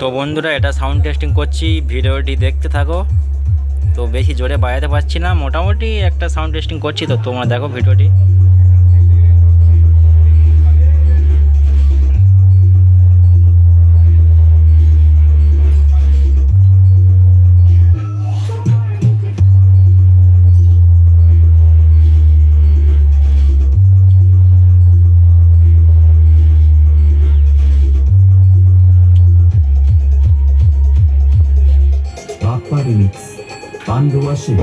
তো বন্ধুরা, এটা সাউন্ড টেস্টিং করছি, ভিডিওটি দেখতে থাকো। তো বেশি জোরে বাজাতে পারছি না, মোটামুটি একটা সাউন্ড টেস্টিং করছি, তো তোমরা দেখো ভিডিওটি। Papa Remix, Pandua Shiv.